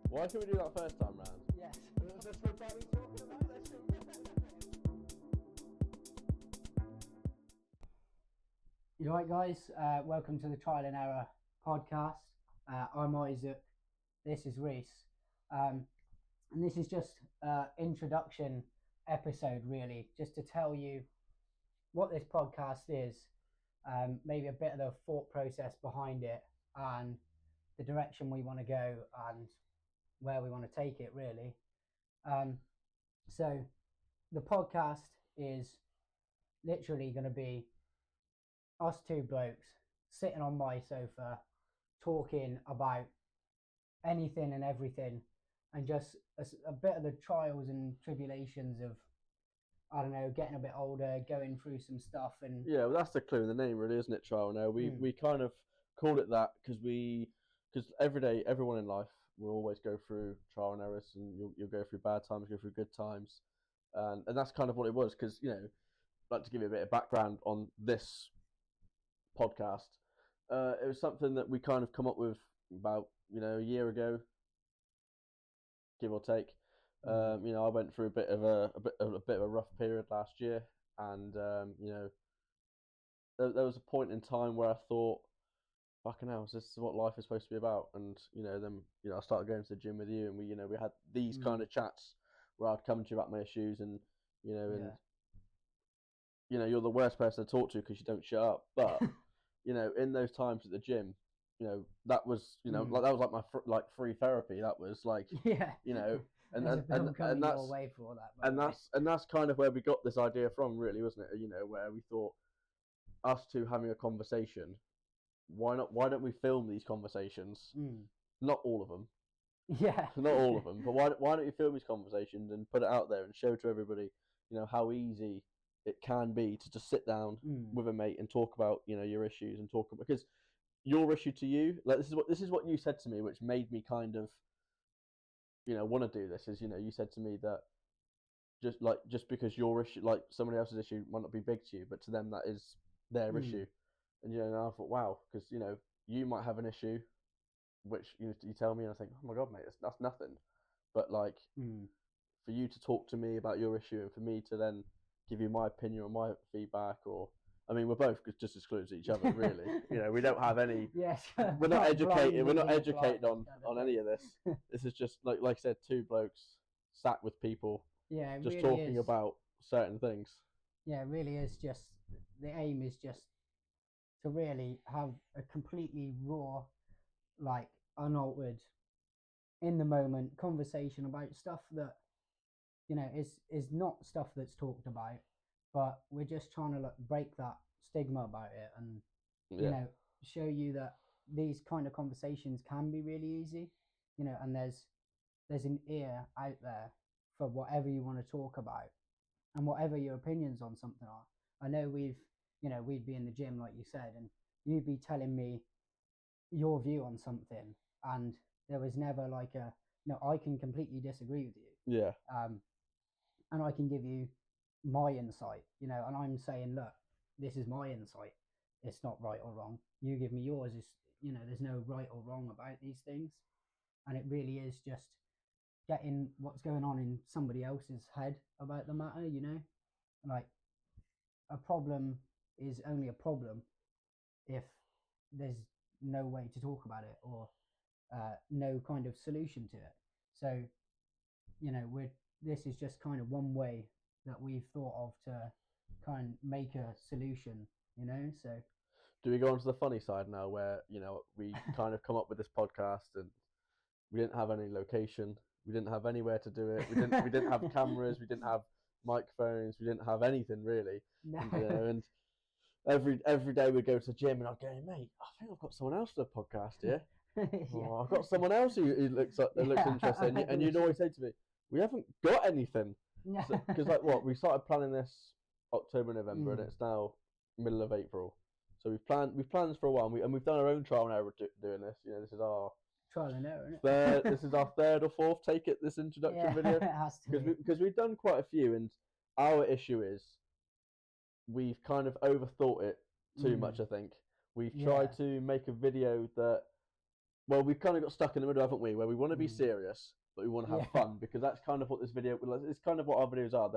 Why can't we do that first time round? Yes. That's what we're talking about. You right, guys? Welcome to the Trial and Error podcast. I'm Isaac. This is Reese. And this is just introduction episode, really, just to tell you what this podcast is, maybe a bit of the thought process behind it, and the direction we want to go and where we want to take it, really. So the podcast is literally going to be us two blokes sitting on my sofa talking about anything and everything, and just a bit of the trials and tribulations of, I don't know, getting a bit older, going through some stuff. And yeah, well, that's the clue in the name, really, isn't it? Trial and error. We kind of call it that because every day, everyone in life will always go through trial and errors, and you'll go through bad times, go through good times, and that's kind of what it was. Because I'd like to give you a bit of background on this podcast. It was something that we kind of come up with about a year ago, give or take. I went through a bit of a rough period last year, and there was a point in time where I thought, fucking hell, is this what life is supposed to be about? And then I started going to the gym with you, and we had these kind of chats where I'd come to you about my issues, and you're the worst person to talk to because you don't shut up. But in those times at the gym, that was like that was like my free therapy. That was like and that's away for all that, and that's kind of where we got this idea from, really, wasn't it? Where we thought, us two having a conversation, why don't we film these conversations? Not all of them, not all of them, but why don't you film these conversations and put it out there and show to everybody how easy it can be to just sit down with a mate and talk about your issues, and talk about, because your issue to you, like, this is what you said to me, which made me kind of want to do this, is you said to me that just because your issue, like somebody else's issue, might not be big to you, but to them that is their issue. And and I thought, wow, because you might have an issue which you tell me, and I think, oh my god, mate, that's nothing. But like, for you to talk to me about your issue, and for me to then give you my opinion or my feedback, or I mean, we're both just as clues to each other, really. We don't have any. Yes. We're not educated. We're not educated on any of this. This is just like I said, two blokes sat with people, just really talking is about certain things. Yeah, it really is. Just the aim is just to really have a completely raw, like unaltered, in the moment conversation about stuff that is not stuff that's talked about, but we're just trying to break that stigma about it, and show you that these kind of conversations can be really easy, and there's an ear out there for whatever you want to talk about, and whatever your opinions on something are. I know we'd be in the gym, like you said, and you'd be telling me your view on something, and there was never like I can completely disagree with you. Yeah. And I can give you my insight, and I'm saying, look, this is my insight. It's not right or wrong. You give me yours. It's, there's no right or wrong about these things. And it really is just getting what's going on in somebody else's head about the matter, Like, a problem is only a problem if there's no way to talk about it, or no kind of solution to it. So, this is just kind of one way that we've thought of to kind of make a solution, so. Do we go on to the funny side now, where we kind of come up with this podcast, and we didn't have any location, we didn't have anywhere to do it, we didn't have cameras, we didn't have microphones, we didn't have anything really. No. And every day we'd go to the gym, and I'd go, mate, I think I've got someone else for the podcast here. Oh, I've got someone else who looks interesting, and you'd always say to me, we haven't got anything. Because we started planning this October, November, and it's now middle of April. So we've planned this for a while, and we've done our own trial and error doing this. This is our trial and error, isn't it? This is our third or fourth take at this introduction video. It has to be. Because we've done quite a few, and our issue is we've kind of overthought it too much. I think we've tried to make a video that well, we've kind of got stuck in the middle, haven't we? Where we want to be serious, but we want to have Yeah. fun, because that's kind of what this video. It's kind of what our videos are.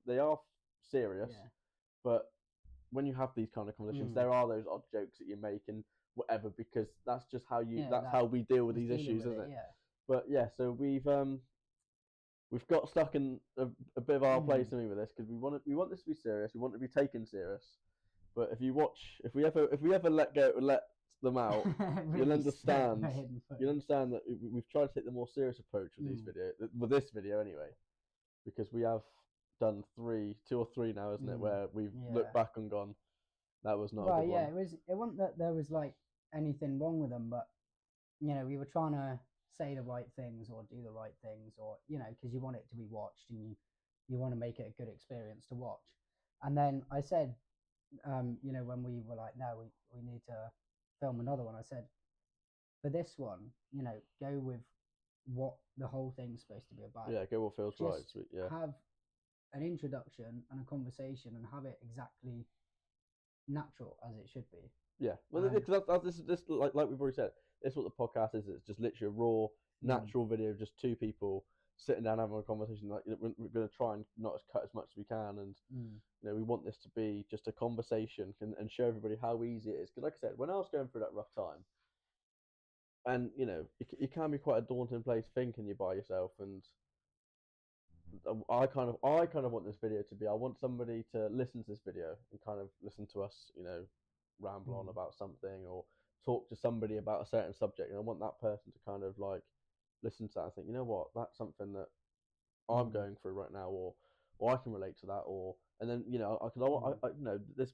They are serious, Yeah. but when you have these kind of conversations, there are those odd jokes that you make and whatever, because that's just how you. Yeah, that's how we deal with just these dealing issues, with isn't it? Yeah. But yeah, so we've got stuck in a bit of our place with this, because we want this to be serious. We want it to be taken serious. But if we ever let them out, Really you'll understand. stuck in You'll understand that we've tried to take the more serious approach with these videos, with this video anyway, because we have done 2 or 3 now, isn't it? Where we've looked back and gone, that was not a good one. It wasn't that there was like anything wrong with them, but you know, we were trying to say the right things or do the right things, or you know, because you want it to be watched and you want to make it a good experience to watch. And then I said, you know, when we were like, no, we need to film another one, I said, for this one, you know, go with what the whole thing's supposed to be about. Yeah, go what feels right. Sweet. Yeah. Have an introduction and a conversation and have it exactly natural as it should be. Yeah, well, because this like we've already said, this is what the podcast is. It's just literally a raw, natural video of just 2 people sitting down having a conversation. Like, we're going to try and not cut as much as we can, and you know, we want this to be just a conversation and show everybody how easy it is. Because, like I said, when I was going through that rough time, and you know, it can be quite a daunting place thinking you're by yourself, and I kind of want this video to be. I want somebody to listen to this video and kind of listen to us, you know, ramble on about something or talk to somebody about a certain subject, and I want that person to kind of like listen to that and think, you know what, that's something that I'm going through right now, or I can relate to that, or and then you know, I you know, this,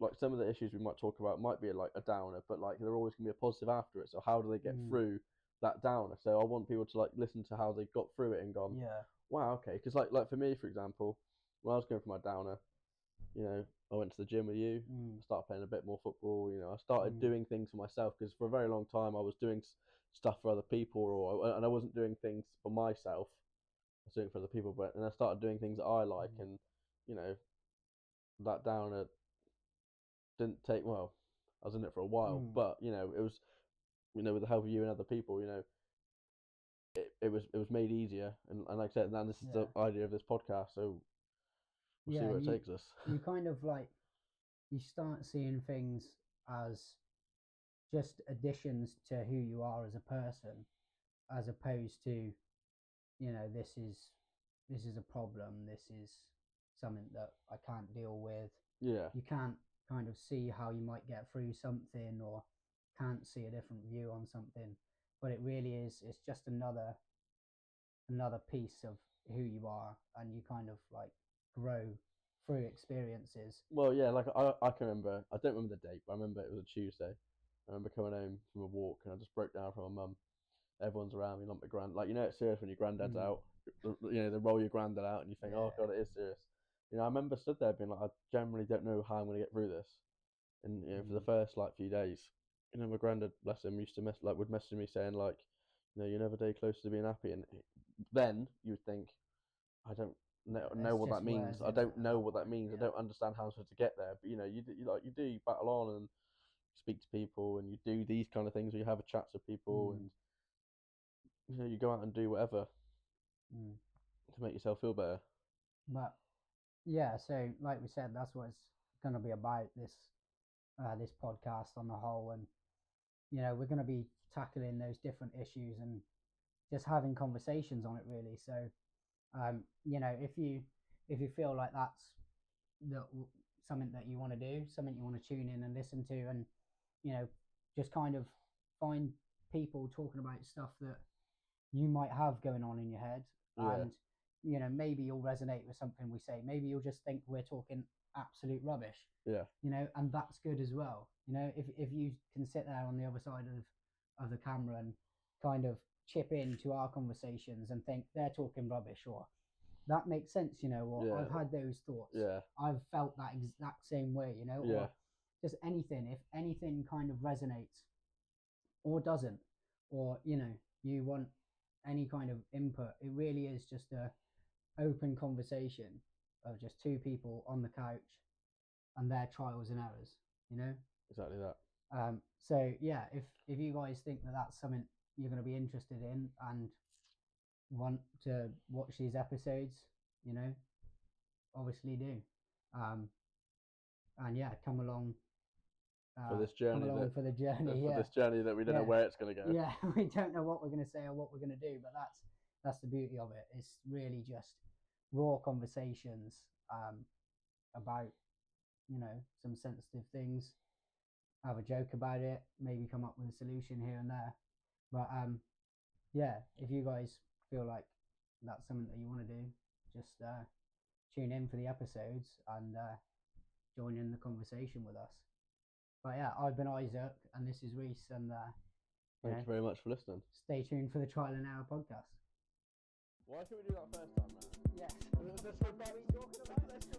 like, some of the issues we might talk about might be like a downer, but like they're always gonna be a positive after it. So how do they get through that downer? So I want people to like listen to how they got through it and gone, wow, okay. Because like for me, for example, when I was going for my downer, you know, I went to the gym with you. I started playing a bit more football. You know, I started doing things for myself, because for a very long time I was doing stuff for other people, and I wasn't doing things for myself. I was doing it for other people, and I started doing things that I like, and you know, that downer didn't take well. I was in it for a while, but you know, it was, you know, with the help of you and other people, you know, it was made easier, and like I said, and this is the idea of this podcast. So we'll see where it takes us. You kind of like, you start seeing things as just additions to who you are as a person, as opposed to, you know, this is a problem, this is something that I can't deal with. Yeah. You can't kind of see how you might get through something, or can't see a different view on something, but it really is, it's just another piece of who you are, and you kind of like grow through experiences. Well, yeah, like I can remember, I don't remember the date, but I remember it was a Tuesday. I remember coming home from a walk, and I just broke down from my mum. Everyone's around me, not my grand. Like, you know, it's serious when your granddad's out. You know, they roll your granddad out, and you think, oh god, it is serious. You know, I remember stood there being like, I generally don't know how I'm going to get through this. And you know, for the first like few days, you know, my granddad, bless him, used to would message me saying like, you know, you're never day closer to being happy. And then you would think, I don't know what that means. I don't know what that means. I don't understand how I'm supposed to get there. But you know, you battle on and speak to people, and you do these kind of things where you have a chat with people, and you know, you go out and do whatever to make yourself feel better. But yeah, so like we said, that's what it's going to be about, this this podcast on the whole. And you know, we're going to be tackling those different issues and just having conversations on it, really. So you know, if you feel like that's something that you want to do, something you want to tune in and listen to, and you know, just kind of find people talking about stuff that you might have going on in your head, and you know, maybe you'll resonate with something we say, maybe you'll just think we're talking absolute rubbish, you know, and that's good as well. You know, if you can sit there on the other side of the camera and kind of chip into our conversations and think they're talking rubbish, or that makes sense, you know, or I've had those thoughts, I've felt that exact same way, you know, or just anything, if anything kind of resonates or doesn't, or you know, you want any kind of input, it really is just a open conversation of just 2 people on the couch and their trials and errors, you know. Exactly that. So yeah, if you guys think that that's something you're going to be interested in and want to watch these episodes, you know, obviously do. And yeah, come along for this journey. Come along for the journey. For Yeah. this journey that we don't know where it's going to go. Yeah, we don't know what we're going to say or what we're going to do, but that's the beauty of it. It's really just raw conversations about, you know, some sensitive things. Have a joke about it, maybe come up with a solution here and there. But yeah, if you guys feel like that's something that you want to do, just tune in for the episodes and join in the conversation with us. But yeah, I've been Isaac and this is Reese, and thank you very much for listening. Stay tuned for the Trial and Error podcast. Why can't we do that first time, man? Yes. Let's go back. What are we talking about? Let's go